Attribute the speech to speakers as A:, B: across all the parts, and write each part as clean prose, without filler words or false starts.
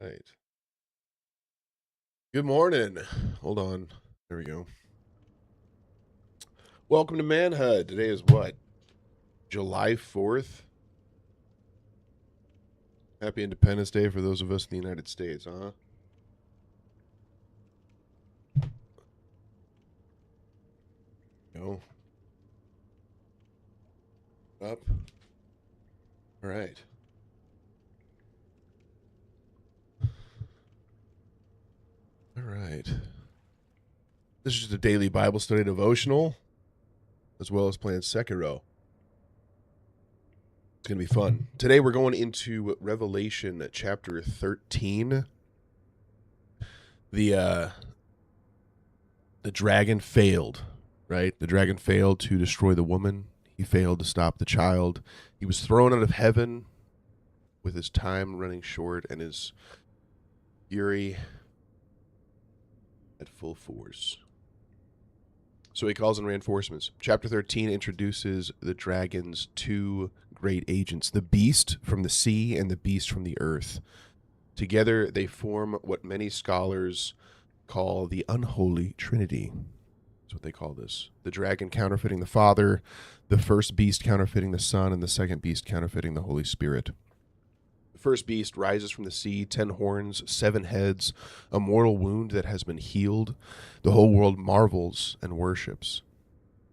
A: Right. Good morning. Hold on. There we go. Welcome to Manhood. Today is what? July 4th? Happy Independence Day for those of us in the United States, huh? Go. Up. All right. All right. This is just a daily Bible study devotional, as well as playing Sekiro. It's going to be fun. Today we're going into Revelation chapter 13. The dragon failed, right? The dragon failed to destroy the woman. He failed to stop the child. He was thrown out of heaven with his time running short and his fury at full force. So he calls in reinforcements. Chapter 13 introduces the dragon's two great agents, the beast from the sea and the beast from the earth. Together they form what many scholars call the unholy trinity. That's what they call this. The dragon counterfeiting the Father, the first beast counterfeiting the Son, and the second beast counterfeiting the Holy Spirit. The first beast rises from the sea, 10 horns, 7 heads, a mortal wound that has been healed. The whole world marvels and worships.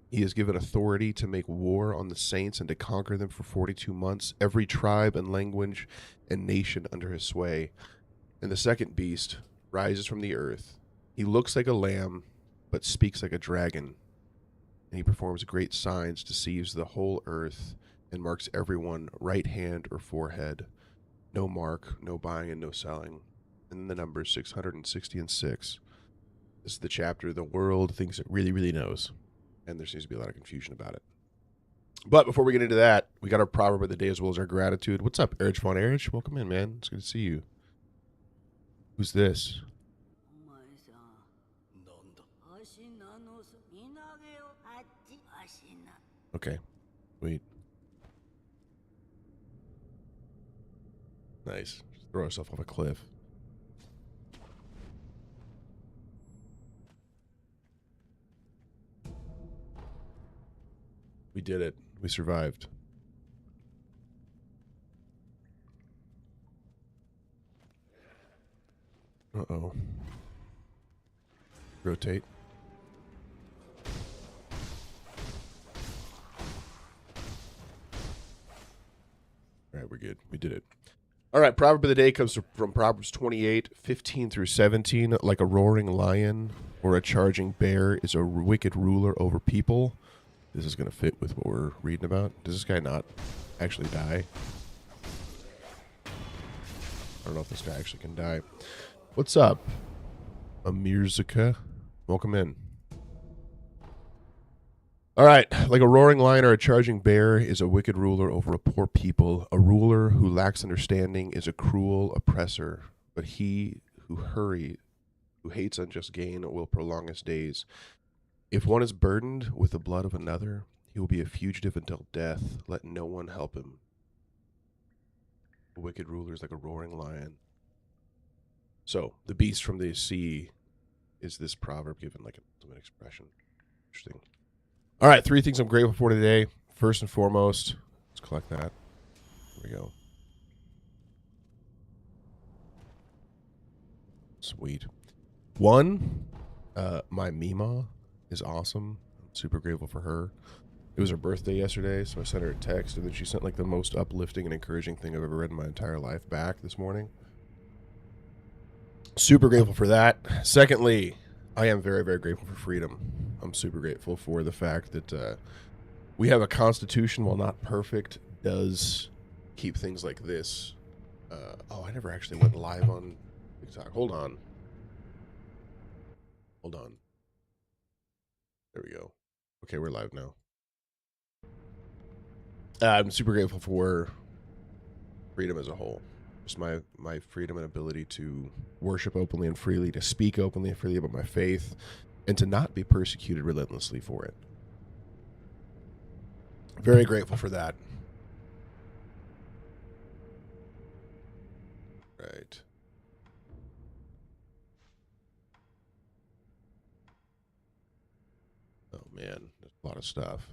A: He is given authority to make war on the saints and to conquer them for 42 months, every tribe and language and nation under his sway. And the second beast rises from the earth. He looks like a lamb, but speaks like a dragon. And he performs great signs, deceives the whole earth, and marks everyone right hand or forehead. No mark, no buying, and no selling. And then the number 666. This is the chapter the world thinks it really, really knows. And there seems to be a lot of confusion about it. But before we get into that, we got our proverb of the day as well as our gratitude. What's up, Erich von Erich? Welcome in, man. It's good to see you. Who's this? Okay. Wait. Nice. Just throw yourself off a cliff. We did it. We survived. Uh-oh. Rotate. All right, we're good. We did it. All right, proverb of the day comes from Proverbs 28, 15 through 17. Like a roaring lion or a charging bear is a wicked ruler over people. This is going to fit with what we're reading about. Does this guy not actually die? I don't know if this guy actually can die. What's up, Amirzuka? Welcome in. All right, like a roaring lion or a charging bear is a wicked ruler over a poor people. A ruler who lacks understanding is a cruel oppressor, but he who hates unjust gain will prolong his days. If one is burdened with the blood of another, he will be a fugitive until death. Let no one help him. A wicked ruler is like a roaring lion. So, the beast from the sea is this proverb given like an expression. Interesting. All right, 3 things I'm grateful for today. First and foremost, let's collect that. There we go. Sweet. 1, my Mima is awesome. I'm super grateful for her. It was her birthday yesterday, so I sent her a text, and then she sent like the most uplifting and encouraging thing I've ever read in my entire life back this morning. Super grateful for that. Secondly, I am very, very grateful for freedom. I'm super grateful for the fact that we have a constitution, while not perfect, does keep things like this. I never actually went live on TikTok. Hold on. There we go. Okay, we're live now. I'm super grateful for freedom as a whole. Just my freedom and ability to worship openly and freely, to speak openly and freely about my faith, and to not be persecuted relentlessly for it. Very grateful for that. Right. man, that's a lot of stuff.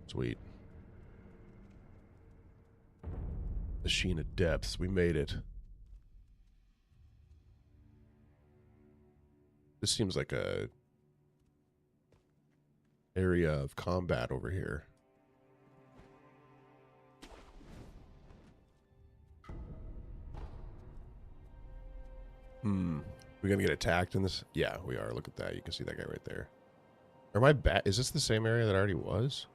A: Sweet. The Sheen of Depths. We made it. This seems like a area of combat over here. We're gonna get attacked in this? Yeah, we are. Look at that. You can see that guy right there. Are my is this the same area that already was?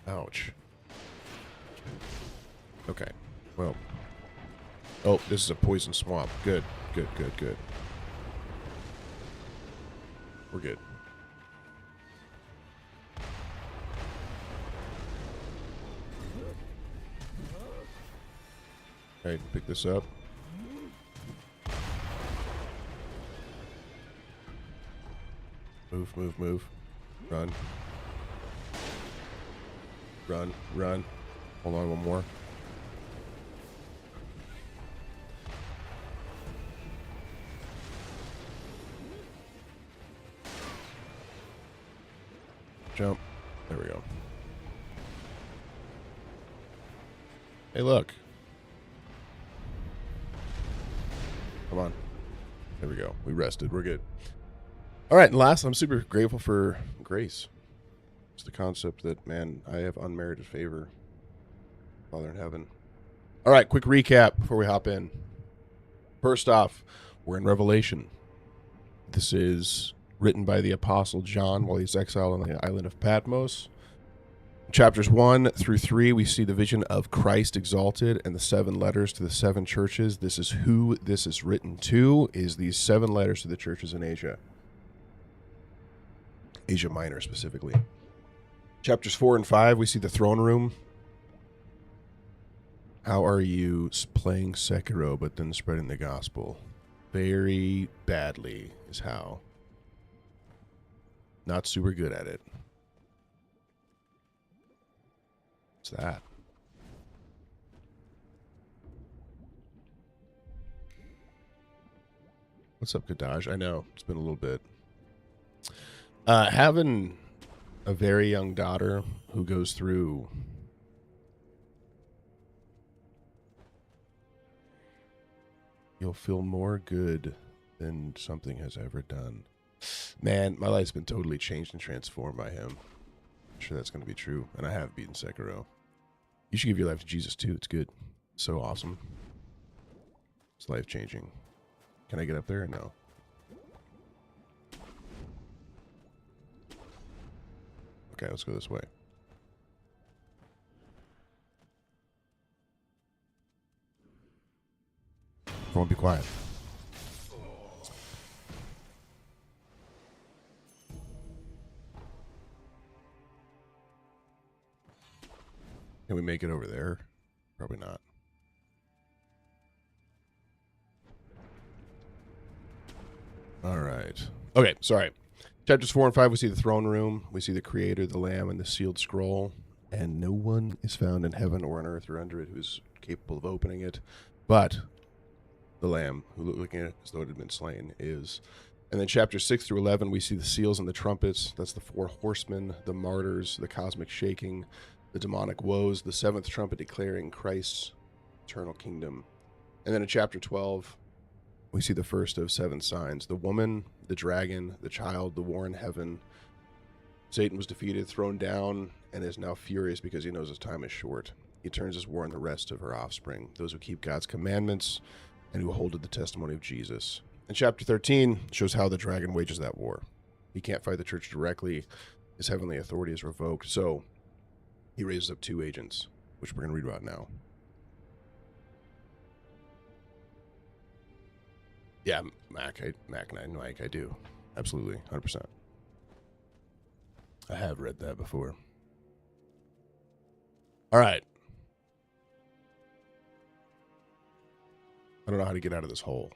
A: Ouch. Okay. Well. Oh, this is a poison swamp. Good. Good, good, good. We're good. Alright, pick this up. Move, move, move. Run. Run, run. Hold on, one more. Jump. There we go. Hey, look. Come on. There we go. We rested. We're good. All right, and last, I'm super grateful for grace. It's the concept that, man, I have unmerited favor. Father in heaven. All right, quick recap before we hop in. First off, we're in Revelation. This is written by the Apostle John while he's exiled on the island of Patmos. Chapters 1 through 3, we see the vision of Christ exalted and the 7 letters to the 7 churches. This is who this is written to, is these 7 letters to the churches in Asia. Asia Minor, specifically. Chapters 4 and 5, we see the throne room. How are you playing Sekiro but then spreading the gospel? Very badly is how. Not super good at it. What's that? What's up, Kadaj? I know, it's been a little bit. Having a very young daughter who goes through you'll feel more good than something has ever done. Man, my life's been totally changed and transformed by him. I'm sure that's going to be true. And I have beaten Sekiro. You should give your life to Jesus too. It's good. It's so awesome. It's life-changing. Can I get up there or no? Okay, let's go this way. Everyone be quiet. Can we make it over there? Probably not. All right. Okay, sorry. Chapters 4 and 5, we see the throne room. We see the Creator, the Lamb, and the sealed scroll. And no one is found in heaven or on earth or under it who is capable of opening it. But the Lamb, who looking at it as though it had been slain, is. And then chapters 6 through 11, we see the seals and the trumpets. That's the 4 horsemen, the martyrs, the cosmic shaking, the demonic woes, the 7th trumpet declaring Christ's eternal kingdom. And then in chapter 12, we see the first of 7 signs. The woman, the dragon, the child, the war in heaven. Satan was defeated, thrown down, and is now furious because he knows his time is short. He turns his war on the rest of her offspring, those who keep God's commandments and who hold to the testimony of Jesus. And chapter 13 shows how the dragon wages that war. He can't fight the church directly. His heavenly authority is revoked. So he raises up 2 agents, which we're going to read about now. Yeah, Mac and Mike, I do. Absolutely, 100%. I have read that before. All right. I don't know how to get out of this hole.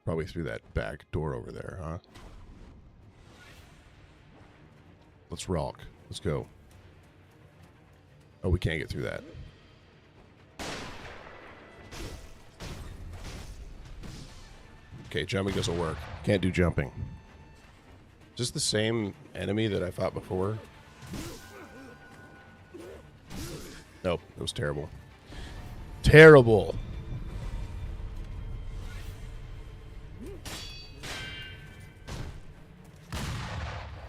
A: Probably through that back door over there, huh? Let's rock. Let's go. Oh, we can't get through that. Okay, jumping doesn't work. Can't do jumping. Is this the same enemy that I fought before? Nope, it was terrible. Terrible!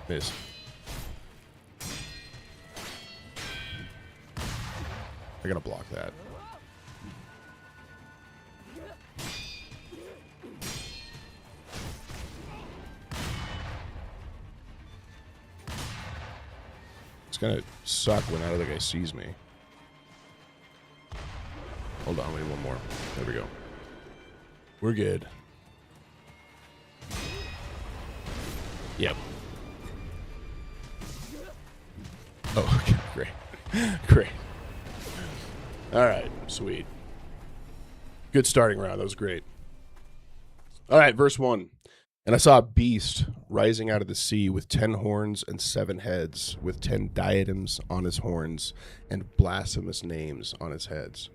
A: Miss. I gotta block that. It's gonna suck when that other guy sees me. Hold on, we need one more. There we go. We're good. Yep. Oh, okay, great. Great. Alright, sweet. Good starting round, that was great. Alright, verse 1. And I saw a beast rising out of the sea with 10 horns and 7 heads, with 10 diadems on his horns and blasphemous names on his heads.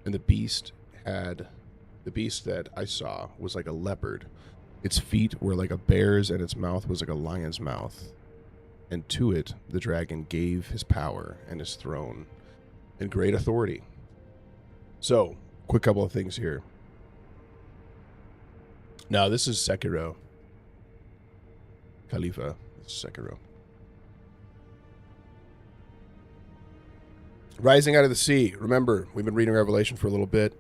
A: And the beast that I saw was like a leopard. Its feet were like a bear's, and its mouth was like a lion's mouth. And to it the dragon gave his power and his throne and great authority. So, quick couple of things here. Now, this is Sekiro. Khalifa. This is Sekiro. Rising out of the sea. Remember, we've been reading Revelation for a little bit.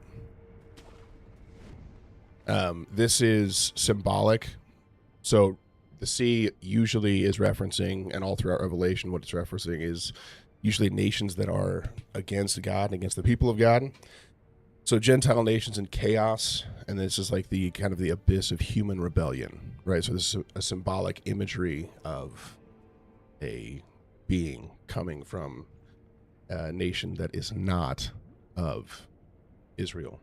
A: This is symbolic. So the sea usually is referencing, and all throughout Revelation, what it's referencing is usually nations that are against God and against the people of God. So Gentile nations in chaos, and this is like the kind of the abyss of human rebellion, right? So this is a symbolic imagery of a being coming from a nation that is not of Israel,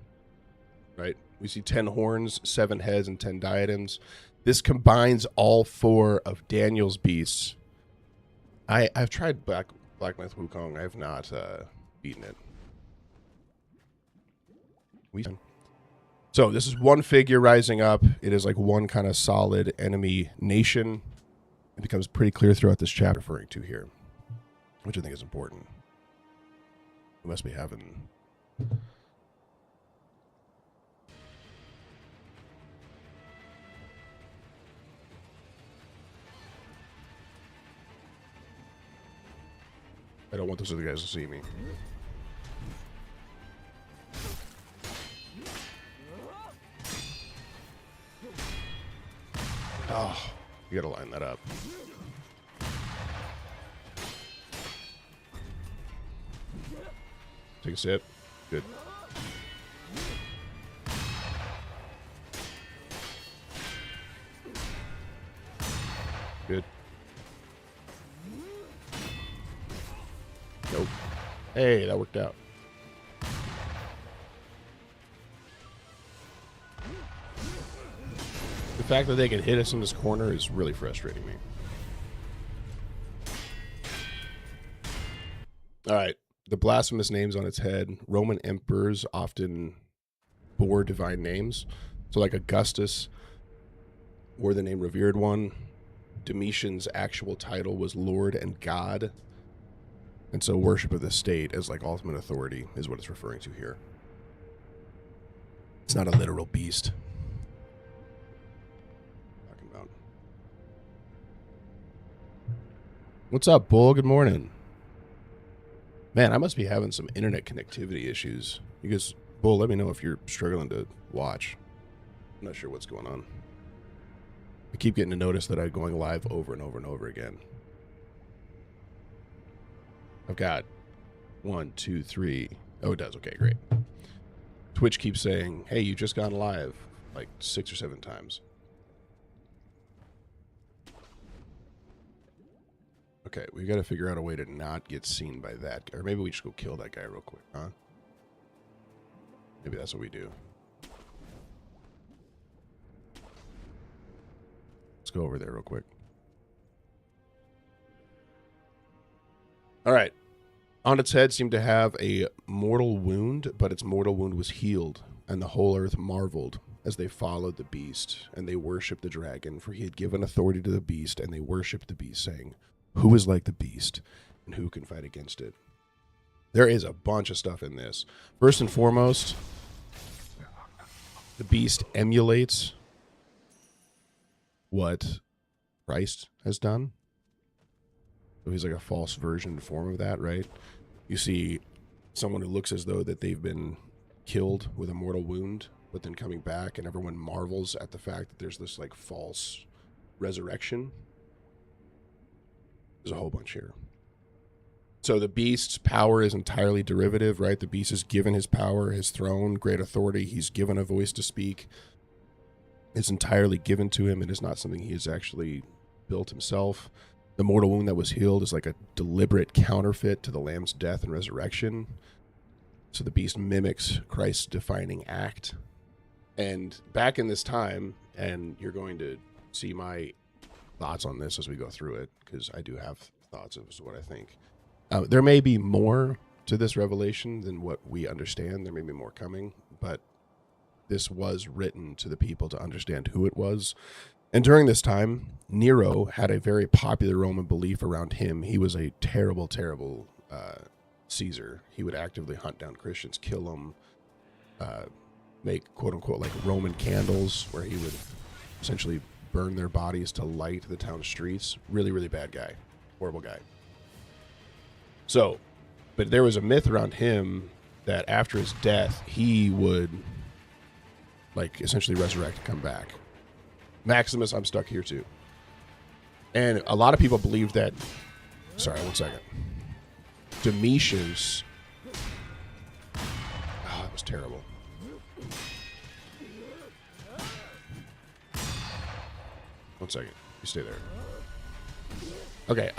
A: right? We see 10 horns, 7 heads, and 10 diadems. This combines all 4 of Daniel's beasts. I've tried Black Myth Wukong. I have not beaten it. So this is one figure rising up. It is like one kind of solid enemy nation. It becomes pretty clear throughout this chapter referring to here, which I think is important. We must be having... I don't want those other guys to see me. Oh, you gotta line that up. Take a sip. Good. Good. Nope. Hey, that worked out. The fact that they can hit us in this corner is really frustrating me. All right. The blasphemous names on its head. Roman emperors often bore divine names. So like Augustus wore the name Revered One. Domitian's actual title was Lord and God. And so worship of the state as like ultimate authority is what it's referring to here. It's not a literal beast. Talking about. What's up, Bull? Good morning. Man, I must be having some internet connectivity issues. You guys, Bull, let me know if you're struggling to watch. I'm not sure what's going on. I keep getting a notice that I'm going live over and over and over again. I've got 1, 2, 3. Oh, it does. Okay, great. Twitch keeps saying, hey, you just gone live like 6 or 7 times. Okay, we got to figure out a way to not get seen by that guy. Or maybe we just go kill that guy real quick, huh? Maybe that's what we do. Let's go over there real quick. All right. On its head seemed to have a mortal wound, but its mortal wound was healed, and the whole earth marveled as they followed the beast, and they worshipped the dragon, for he had given authority to the beast, and they worshipped the beast, saying, "Who is like the beast, and who can fight against it?" There is a bunch of stuff in this. First and foremost, the beast emulates what Christ has done. So he's like a false version form of that, right? You see someone who looks as though that they've been killed with a mortal wound, but then coming back, and everyone marvels at the fact that there's this like false resurrection. There's a whole bunch here. So the beast's power is entirely derivative, right? The beast is given his power, his throne, great authority. He's given a voice to speak. It's entirely given to him. It is not something he has actually built himself. The mortal wound that was healed is like a deliberate counterfeit to the Lamb's death and resurrection. So the beast mimics Christ's defining act. And back in this time, and you're going to see my thoughts on this as we go through it, because I do have thoughts as to what I think. There may be more to this revelation than what we understand. There may be more coming, but this was written to the people to understand who it was. And during this time, Nero had a very popular Roman belief around him. He was a terrible, terrible Caesar. He would actively hunt down Christians, kill them, make quote-unquote like Roman candles, where he would essentially burn their bodies to light the town streets. Really, really bad guy. Horrible guy. So, but there was a myth around him that after his death, he would like essentially resurrect and come back. Maximus, I'm stuck here too. And a lot of people believe that, sorry, one second. Domitian's, oh, that was terrible. One second, you stay there. Okay,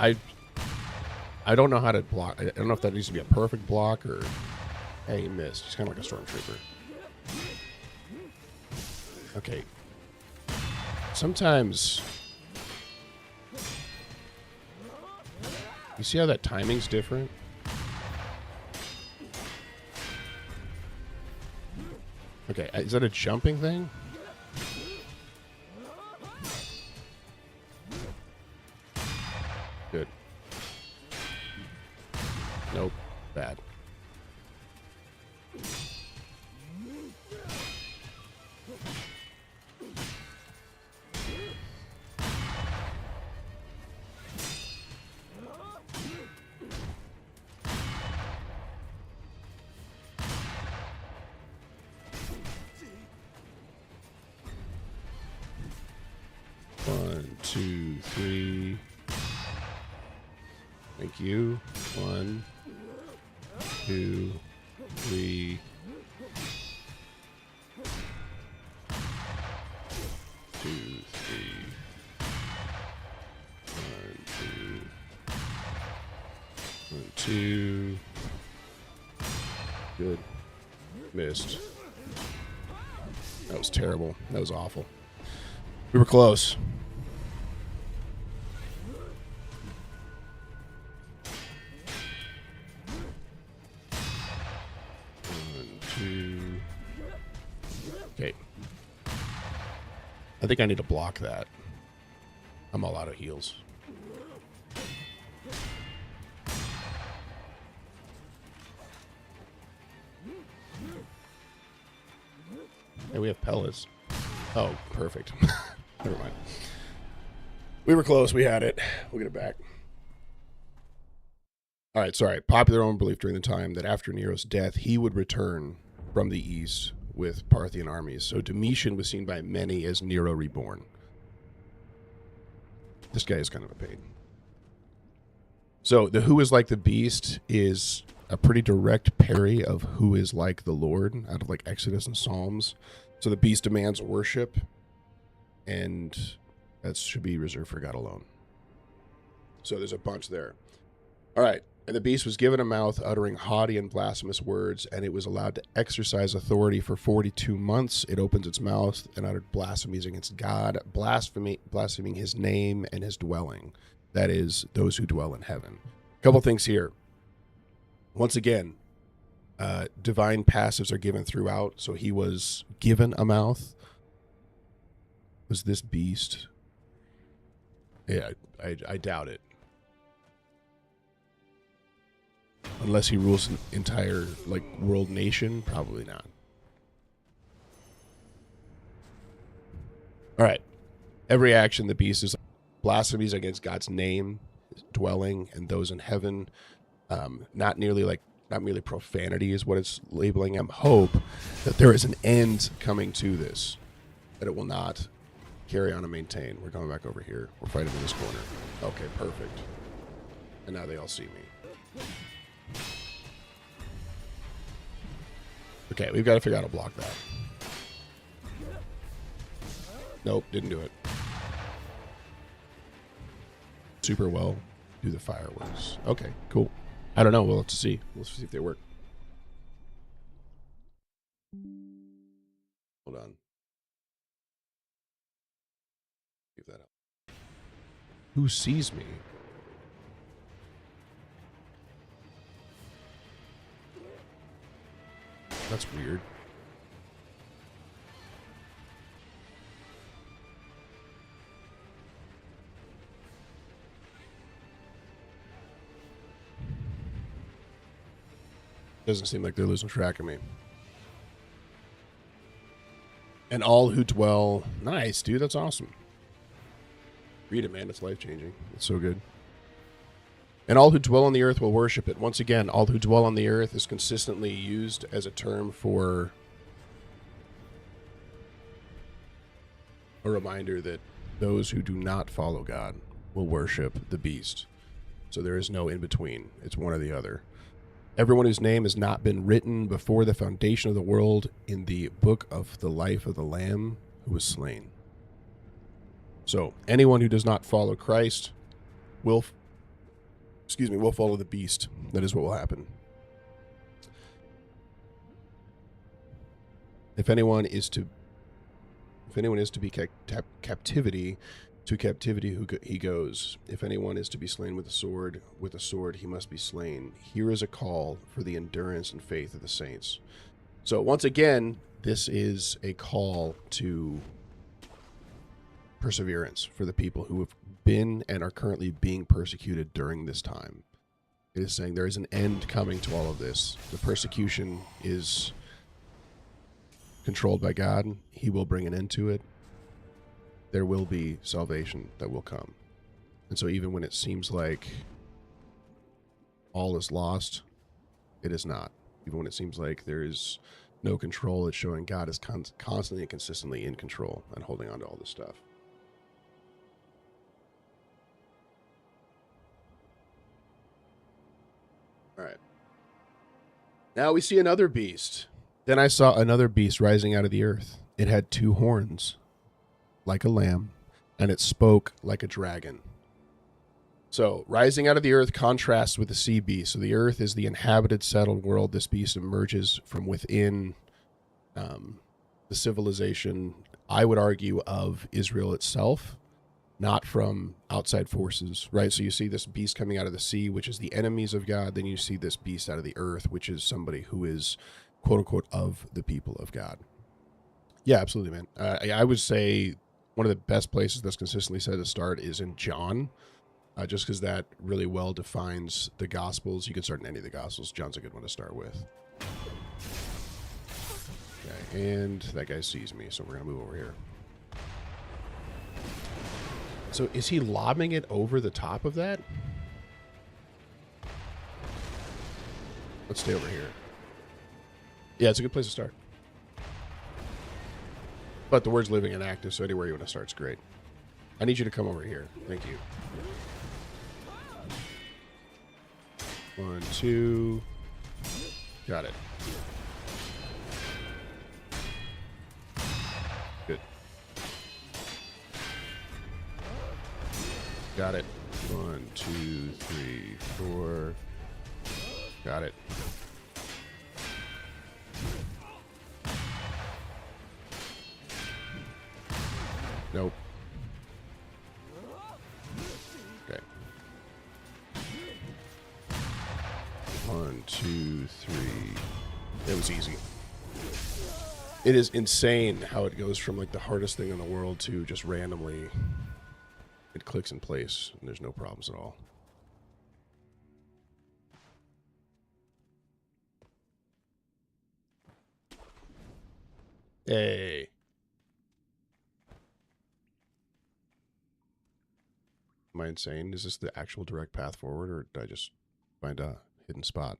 A: I don't know how to block. I don't know if that needs to be a perfect block or, hey, he missed. He's kind of like a stormtrooper. Okay. Sometimes, you see how that timing's different? Okay, is that a jumping thing? Good. Nope. Bad. One, two, three. Thank you. 1, 2, 3. 2, 3. 1, 2. Good. Missed. That was terrible. That was awful. We were close. Okay. I think I need to block that. I'm all out of heals. Hey, we have pellets. Oh, perfect. Never mind. We were close. We had it. We'll get it back. All right, sorry. Popular Roman belief during the time that after Nero's death, he would return from the east with Parthian armies. So Domitian was seen by many as Nero reborn. This guy is kind of a pain. So the who is like the beast is a pretty direct parry of who is like the Lord out of like Exodus and Psalms. So the beast demands worship, and that should be reserved for God alone. So there's a bunch there. All right. And the beast was given a mouth uttering haughty and blasphemous words, and it was allowed to exercise authority for 42 months. It opens its mouth and uttered blasphemies against God, blaspheming his name and his dwelling. That is, those who dwell in heaven. Couple things here. Once again, divine passives are given throughout. So he was given a mouth. Was this beast? Yeah, I doubt it. Unless he rules an entire world nation, probably not. All right. Every action the beast is blasphemies against God's name, his dwelling, and those in heaven. Not merely profanity is what it's labeling him. Hope that there is an end coming to this, that it will not carry on and maintain. We're going back over here. We're fighting in this corner. Okay, perfect. And now they all see me. Okay, we've got to figure out how to block that. Nope, didn't do it. Super well. Do the fireworks. Okay, cool. I don't know. We'll have to see. We'll see if they work. Hold on. Give that up. Who sees me? That's weird. Doesn't seem like they're losing track of me. And all who dwell... Nice, dude. That's awesome. Read it, man. It's life-changing. It's so good. And all who dwell on the earth will worship it. Once again, all who dwell on the earth is consistently used as a term for a reminder that those who do not follow God will worship the beast. So there is no in-between. It's one or the other. Everyone whose name has not been written before the foundation of the world in the book of the life of the Lamb who was slain. So anyone who does not follow Christ will follow the beast. That is what will happen. If anyone is to be captivity, to captivity he goes. If anyone is to be slain with a sword he must be slain. Here is a call for the endurance and faith of the saints. So once again, this is a call to perseverance for the people who have been and are currently being persecuted during this time. It is saying there is an end coming to all of this. The persecution is controlled by God. He will bring an end to it. There will be salvation that will come. And so even when it seems like all is lost, it is not. Even when it seems like there is no control, it's showing God is constantly and consistently in control and holding on to all this stuff. All right. Now we see another beast. Then I saw another beast rising out of the earth. It had 2 horns, like a lamb, and it spoke like a dragon. So, rising out of the earth contrasts with the sea beast. So the earth is the inhabited, settled world. This beast emerges from within the civilization, I would argue, of Israel itself, not from outside forces, right? So you see this beast coming out of the sea, which is the enemies of God. Then you see this beast out of the earth, which is somebody who is, quote unquote, of the people of God. Yeah, absolutely, man. I would say one of the best places that's consistently said to start is in John, just because that really well defines the Gospels. You can start in any of the Gospels. John's a good one to start with. Okay, and that guy sees me, so we're going to move over here. So is he lobbing it over the top of that? Let's stay over here. Yeah, it's a good place to start. But the word's living and active, so anywhere you want to start is great. I need you to come over here. Thank you. 1, 2. Got it. Good. Got it. 1, 2, 3, 4. Got it. Nope. Okay. was easy. It is insane how it goes from like the hardest thing in the world to just randomly it clicks in place and there's no problems at all. Hey. Am I insane? Is this the actual direct path forward, or did I just find a hidden spot?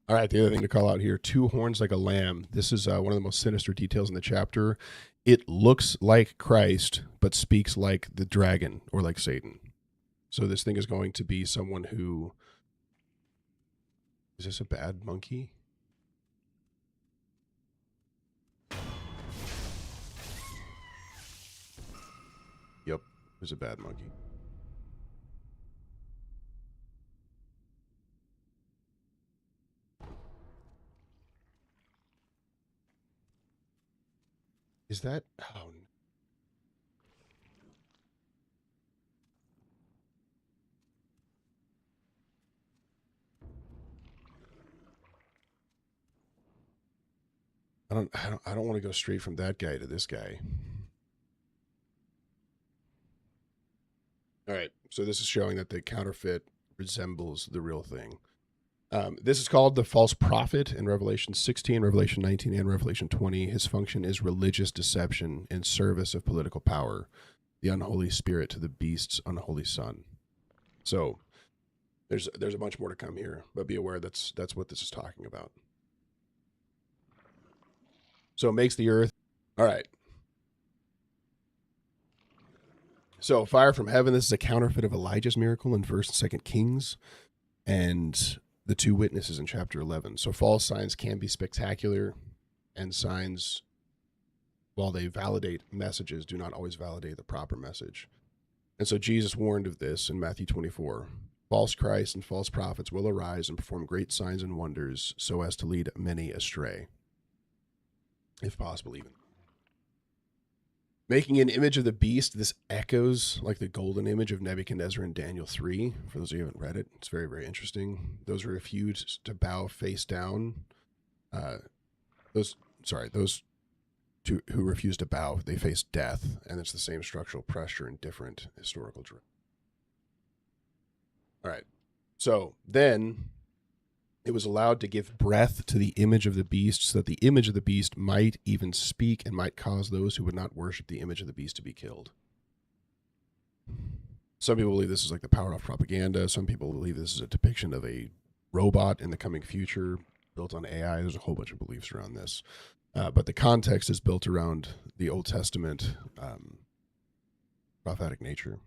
A: All right, the other thing to call out here, 2 horns like a lamb. This is one of the most sinister details in the chapter. It looks like Christ, but speaks like the dragon or like Satan. So this thing is going to be someone who... Is this a bad monkey? Yep, there's a bad monkey. Is that... Oh, I don't want to go straight from that guy to this guy. All right, so this is showing that the counterfeit resembles the real thing. This is called the false prophet in Revelation 16, Revelation 19, and Revelation 20. His function is religious deception in service of political power, the unholy spirit to the beast's unholy son. So there's a bunch more to come here, but be aware that's what this is talking about. So it makes the earth. All right. So fire from heaven, this is a counterfeit of Elijah's miracle in 1st and 2nd Kings and the 2 witnesses in chapter 11. So false signs can be spectacular, and signs, while they validate messages, do not always validate the proper message. And so Jesus warned of this in Matthew 24. False Christs and false prophets will arise and perform great signs and wonders so as to lead many astray, if possible even. Making an image of the beast, this echoes like the golden image of Nebuchadnezzar in Daniel 3. For those of you who haven't read it, it's very, very interesting. Those who refused to bow face down, those who refused to bow, they face death, and it's the same structural pressure in different historical drill. All right, so then it was allowed to give breath to the image of the beast so that the image of the beast might even speak and might cause those who would not worship the image of the beast to be killed. Some people believe this is like the power of propaganda. Some people believe this is a depiction of a robot in the coming future built on AI. There's a whole bunch of beliefs around this. But the context is built around the Old Testament prophetic nature.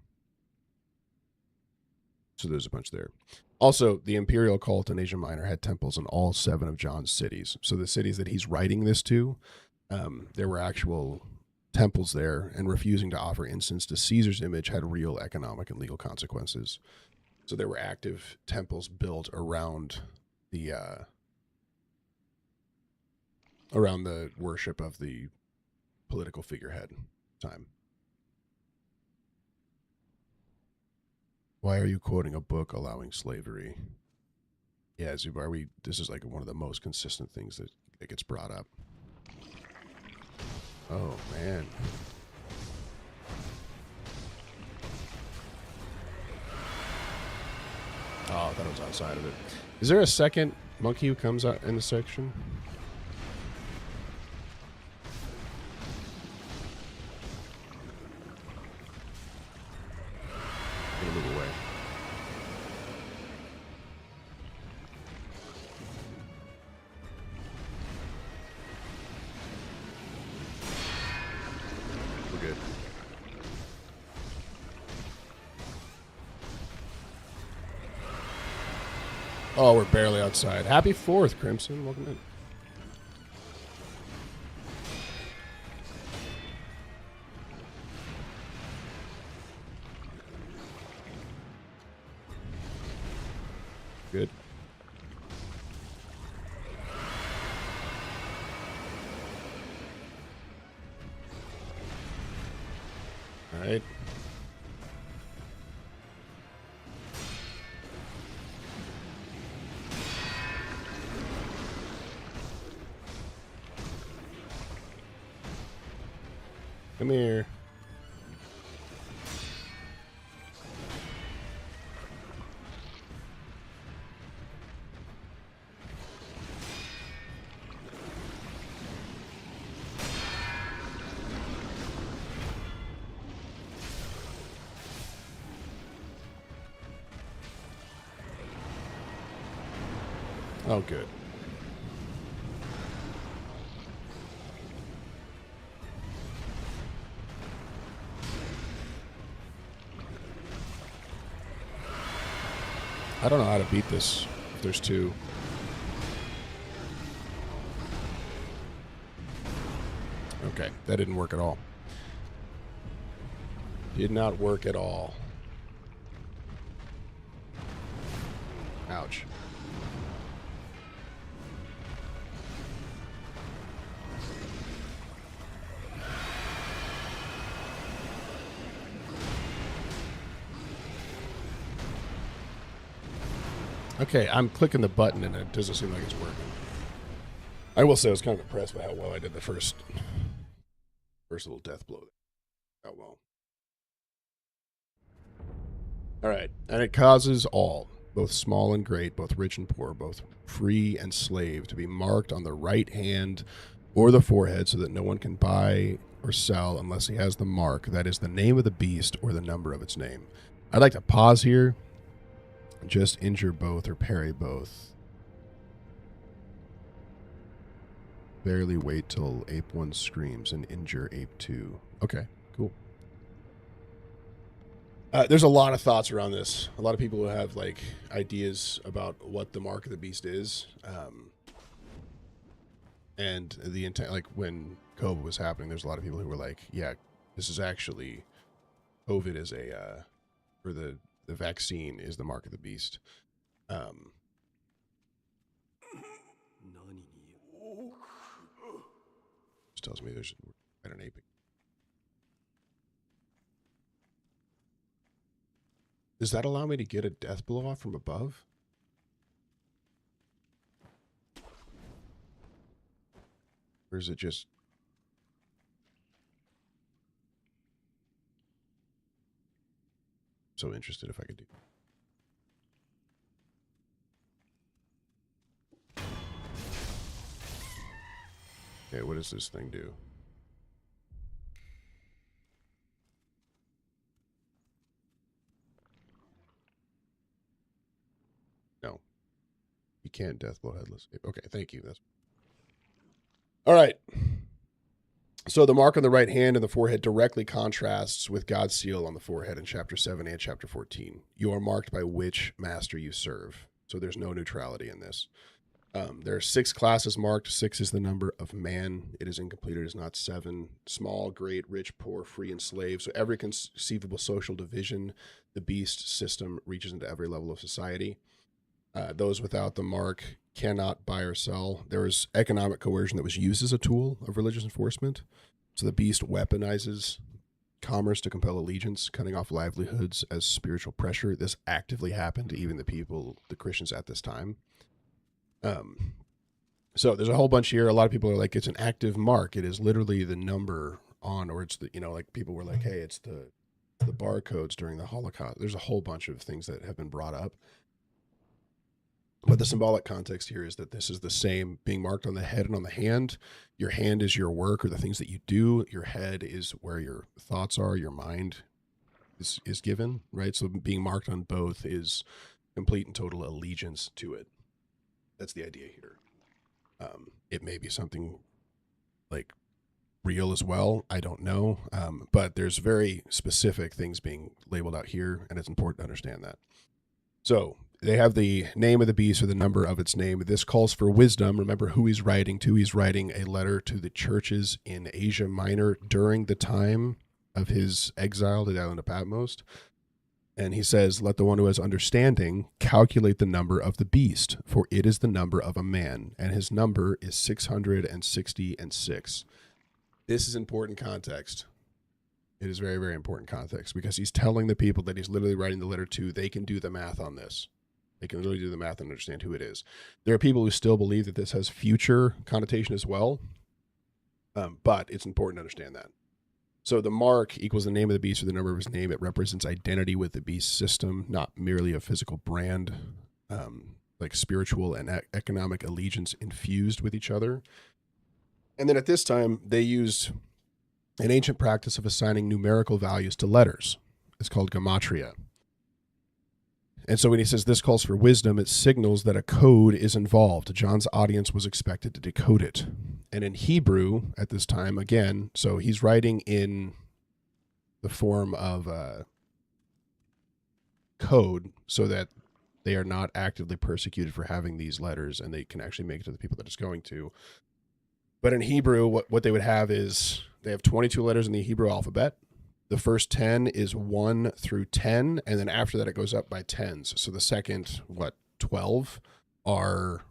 A: So there's a bunch there. Also, the imperial cult in Asia Minor had temples in all 7 of John's cities. So the cities that he's writing this to, there were actual temples there, and refusing to offer incense to Caesar's image had real economic and legal consequences. So there were active temples built around the worship of the political figurehead time. Why are you quoting a book allowing slavery? Yeah, Zubar, this is like one of the most consistent things that gets brought up. Oh, man. Oh, I thought it was outside of it. Is there a second monkey who comes out in the section? I'm gonna move away. We're good. Oh, we're barely outside. Happy 4th, Crimson. Welcome in. Good. All right. Come here. Oh, good. I don't know how to beat this if there's two. Okay, that didn't work at all. Did not work at all. Ouch. Okay, I'm clicking the button and it doesn't seem like it's working. I will say I was kind of impressed by how well I did the first little death blow. How well. All right, and it causes all, both small and great, both rich and poor, both free and slave, to be marked on the right hand or the forehead so that no one can buy or sell unless he has the mark, that is the name of the beast or the number of its name. I'd like to pause here. Just injure both or parry both. Barely wait till Ape 1 screams and injure Ape 2. Okay, cool. There's a lot of thoughts around this. A lot of people who have like ideas about what the mark of the beast is. And the intent, like when COVID was happening, there's a lot of people who were like, yeah, this is actually, COVID is a, or the vaccine is the mark of the beast. Just tells me there's an ape. Does that allow me to get a death blow off from above? Or is it just... so interested if I could do... Okay, what does this thing do? No. You can't death blow headless. Okay, thank you. That's... all right. So the mark on the right hand and the forehead directly contrasts with God's seal on the forehead in chapter 7 and chapter 14. You are marked by which master you serve. So there's no neutrality in this. There are 6 classes marked. 6 is the number of man. It is incomplete. It is not 7. Small, great, rich, poor, free, and slave. So every conceivable social division, the beast system reaches into every level of society. Those without the mark cannot buy or sell. There is economic coercion that was used as a tool of religious enforcement. So the beast weaponizes commerce to compel allegiance, cutting off livelihoods as spiritual pressure. This actively happened to even the Christians at this time. So there's a whole bunch here. A lot of people are like, it's an active mark. It is literally the number on, or it's the, like people were like, hey, it's the barcodes during the Holocaust. There's a whole bunch of things that have been brought up. But the symbolic context here is that this is the same, being marked on the head and on the hand. Your hand is your work or the things that you do. Your head is where your thoughts are, your mind is given, right? So being marked on both is complete and total allegiance to it. That's the idea here. It may be something like real as well. I don't know. But there's very specific things being labeled out here, and it's important to understand that. So they have the name of the beast or the number of its name. This calls for wisdom. Remember who he's writing to. He's writing a letter to the churches in Asia Minor during the time of his exile to the island of Patmos. And he says, let the one who has understanding calculate the number of the beast, for it is the number of a man, and his number is 666. This is important context. It is very, very important context, because he's telling the people that he's literally writing the letter to, they can do the math on this. They can literally do the math and understand who it is. There are people who still believe that this has future connotation as well, but it's important to understand that. So the mark equals the name of the beast or the number of his name. It represents identity with the beast system, not merely a physical brand, like spiritual and economic allegiance infused with each other. And then at this time, they used an ancient practice of assigning numerical values to letters. It's called gematria. And so when he says this calls for wisdom, it signals that a code is involved. John's audience was expected to decode it. And in Hebrew at this time, again, so he's writing in the form of code so that they are not actively persecuted for having these letters and they can actually make it to the people that it's going to. But in Hebrew, what they would have is they have 22 letters in the Hebrew alphabet. The first 10 is 1 through 10, and then after that it goes up by tens. So the second, 12 are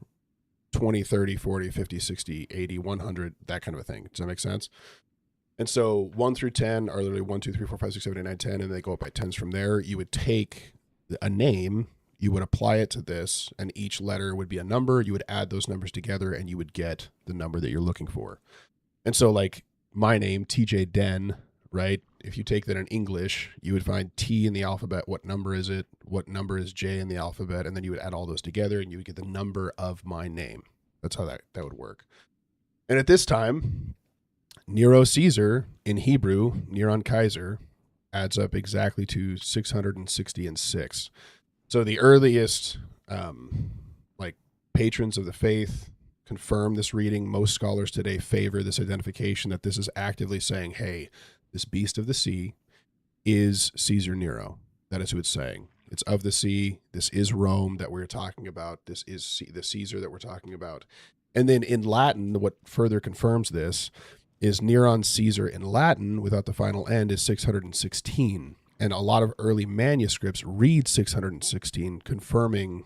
A: 20, 30, 40, 50, 60, 80, 100, that kind of a thing. Does that make sense? And so 1 through 10 are literally 1, 2, 3, 4, 5, 6, 7, 8, 9, 10, and they go up by tens from there. You would take a name, you would apply it to this, and each letter would be a number. You would add those numbers together, and you would get the number that you're looking for. And so like my name, TJ Den, right? If you take that in English, you would find T in the alphabet. What number is it? What number is J in the alphabet? And then you would add all those together and you would get the number of my name. That's how that would work. And at this time, Nero Caesar in Hebrew, Neron Kaiser, adds up exactly to 660 and 6. So the earliest patrons of the faith confirm this reading. Most scholars today favor this identification that this is actively saying, hey, this beast of the sea is Caesar Nero. That is who it's saying. It's of the sea. This is Rome that we're talking about. This is the Caesar that we're talking about. And then in Latin, what further confirms this is Neron Caesar in Latin, without the final end, is 616. And a lot of early manuscripts read 616, confirming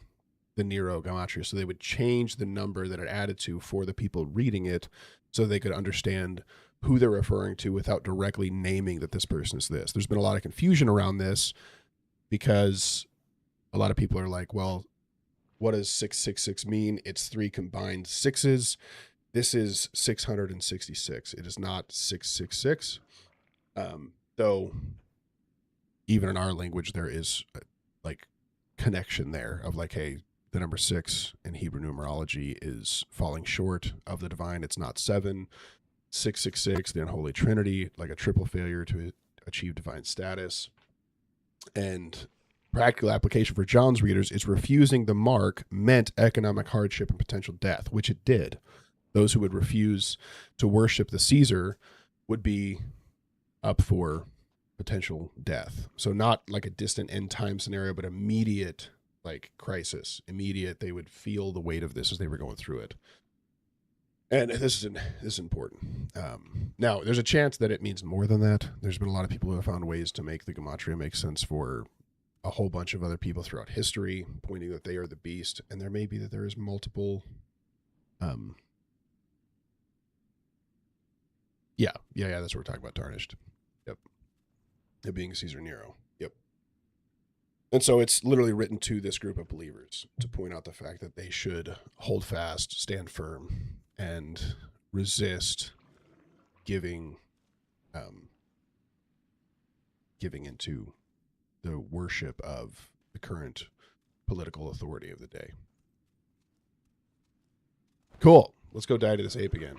A: the Nero gematria. So they would change the number that it added to for the people reading it so they could understand who they're referring to without directly naming that this person is this. There's been a lot of confusion around this because a lot of people are like, well, what does 666 mean? It's 3 combined sixes. This is 666. It is not 666. Though even in our language, there is connection there of hey, the number 6 in Hebrew numerology is falling short of the divine. It's not 7. 666, the unholy trinity, like a triple failure to achieve divine status. And practical application for John's readers is refusing the mark meant economic hardship and potential death, which it did. Those who would refuse to worship the Caesar would be up for potential death. So not like a distant end time scenario, but immediate crisis. Immediate, they would feel the weight of this as they were going through it. And this is important. Now, there's a chance that it means more than that. There's been a lot of people who have found ways to make the gematria make sense for a whole bunch of other people throughout history, pointing that they are the beast. And there may be that there is multiple. Yeah, that's what we're talking about, tarnished. Yep. It being Caesar Nero. Yep. And so it's literally written to this group of believers to point out the fact that they should hold fast, stand firm, and resist giving into the worship of the current political authority of the day. Cool. Let's go die to this ape again.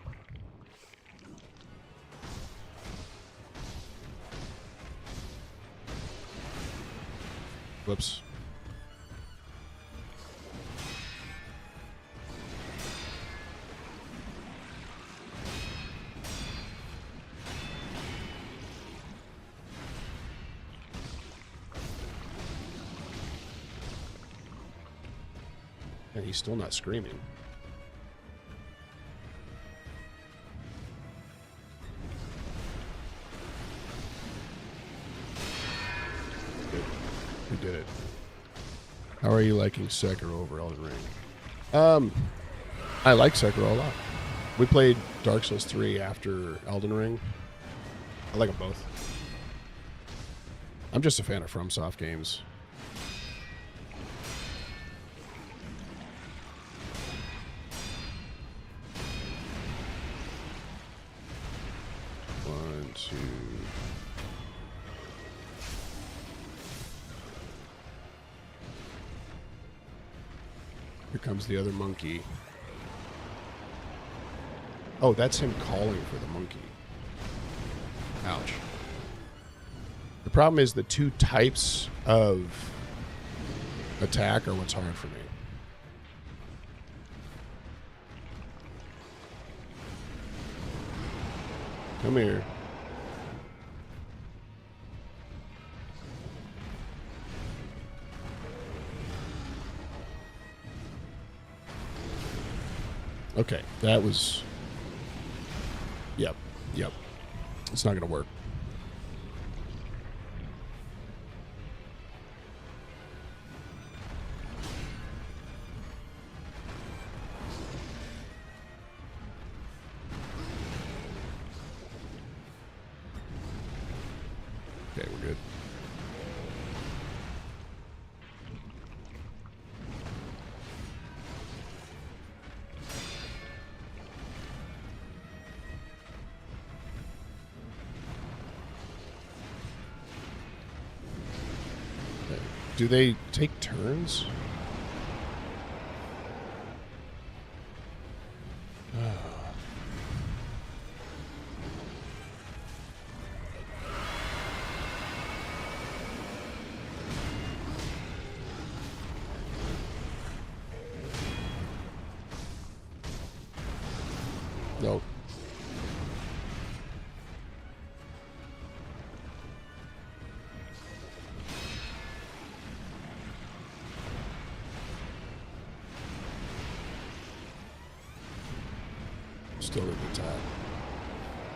A: Whoops. And he's still not screaming. Good. We did it. How are you liking Sekiro over Elden Ring? I like Sekiro a lot. We played Dark Souls 3 after Elden Ring. I like them both. I'm just a fan of FromSoft games. One, two, Here comes the other monkey. Oh, that's him calling for the monkey. Ouch. The problem is the two types of attack are what's hard for me. Come here. Okay, that was... Yep. It's not going to work. Okay, we're good. Do they take turns? No. Still didn't attack.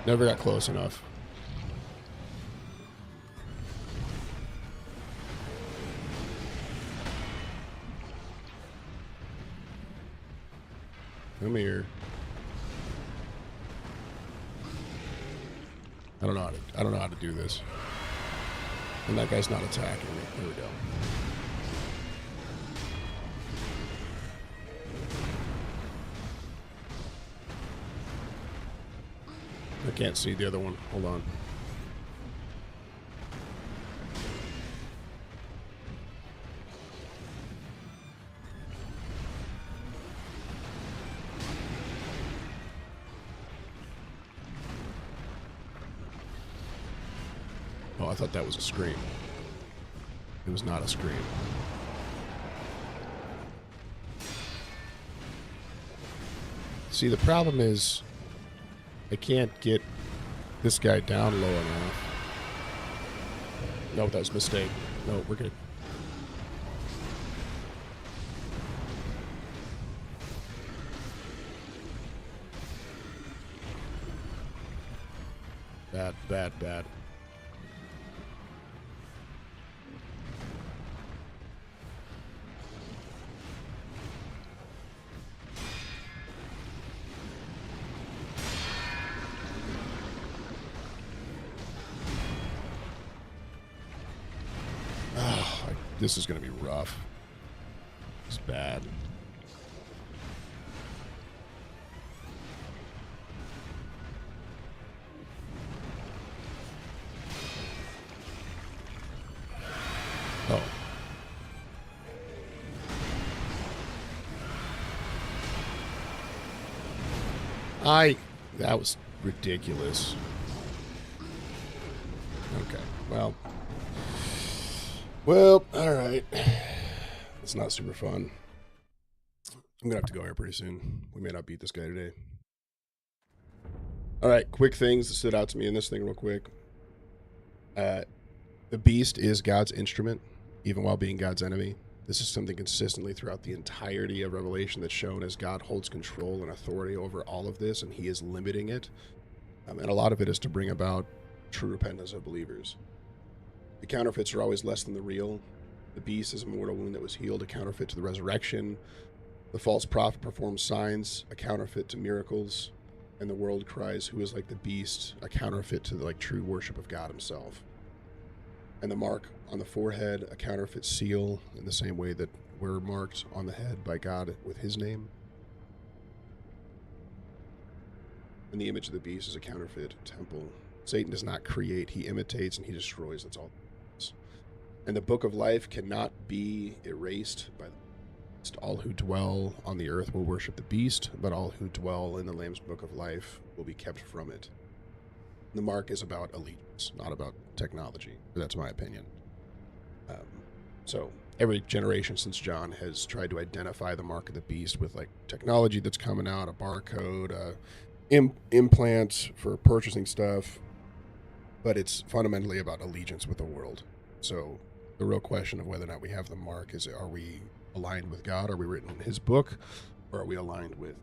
A: Never got close enough. Come here. I don't know how to do this. And that guy's not attacking me. There we go. I can't see the other one. Hold on. Oh, I thought that was a scream. It was not a scream. See, the problem is I can't get this guy down low enough. No, that was a mistake. No, we're good. Bad. This is going to be rough. It's bad. Oh. That was ridiculous. Okay, well, all right. It's not super fun. I'm gonna have to go here pretty soon. We may not beat this guy today. All right, quick things that stood out to me in this thing real quick. The beast is God's instrument, even while being God's enemy. This is something consistently throughout the entirety of Revelation that's shown as God holds control and authority over all of this, and he is limiting it. And a lot of it is to bring about true repentance of believers. The counterfeits are always less than the real. The beast is a mortal wound that was healed, a counterfeit to the resurrection. The false prophet performs signs, a counterfeit to miracles. And the world cries, who is like the beast, a counterfeit to the true worship of God himself. And the mark on the forehead, a counterfeit seal, in the same way that we're marked on the head by God with his name. And the image of the beast is a counterfeit temple. Satan does not create, he imitates and he destroys. That's all. And the book of life cannot be erased by All who dwell on the earth will worship the beast, but all who dwell in the Lamb's book of life will be kept from it. The mark is about allegiance, not about technology. That's my opinion. So every generation since John has tried to identify the mark of the beast with like technology that's coming out, a barcode, implants for purchasing stuff, but it's fundamentally about allegiance with the world. So the real question of whether or not we have the mark is, are we aligned with God? Are we written in his book? Or are we aligned with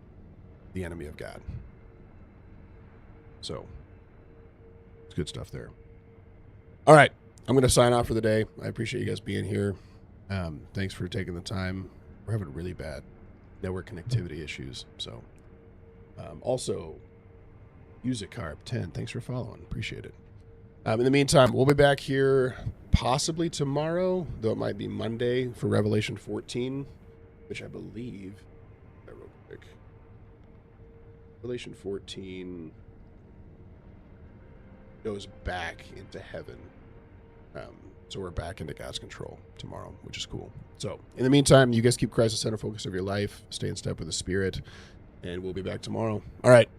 A: the enemy of God? So it's good stuff there. All right. I'm going to sign off for the day. I appreciate you guys being here. Thanks for taking the time. We're having really bad network connectivity issues. So also, Usicarb10, thanks for following. Appreciate it. In the meantime, we'll be back here possibly tomorrow, though it might be Monday, for Revelation 14, which I believe, real quick, Revelation 14 goes back into heaven. So we're back into God's control tomorrow, which is cool. So in the meantime, you guys keep Christ the center focus of your life, stay in step with the Spirit, and we'll be back tomorrow. All right.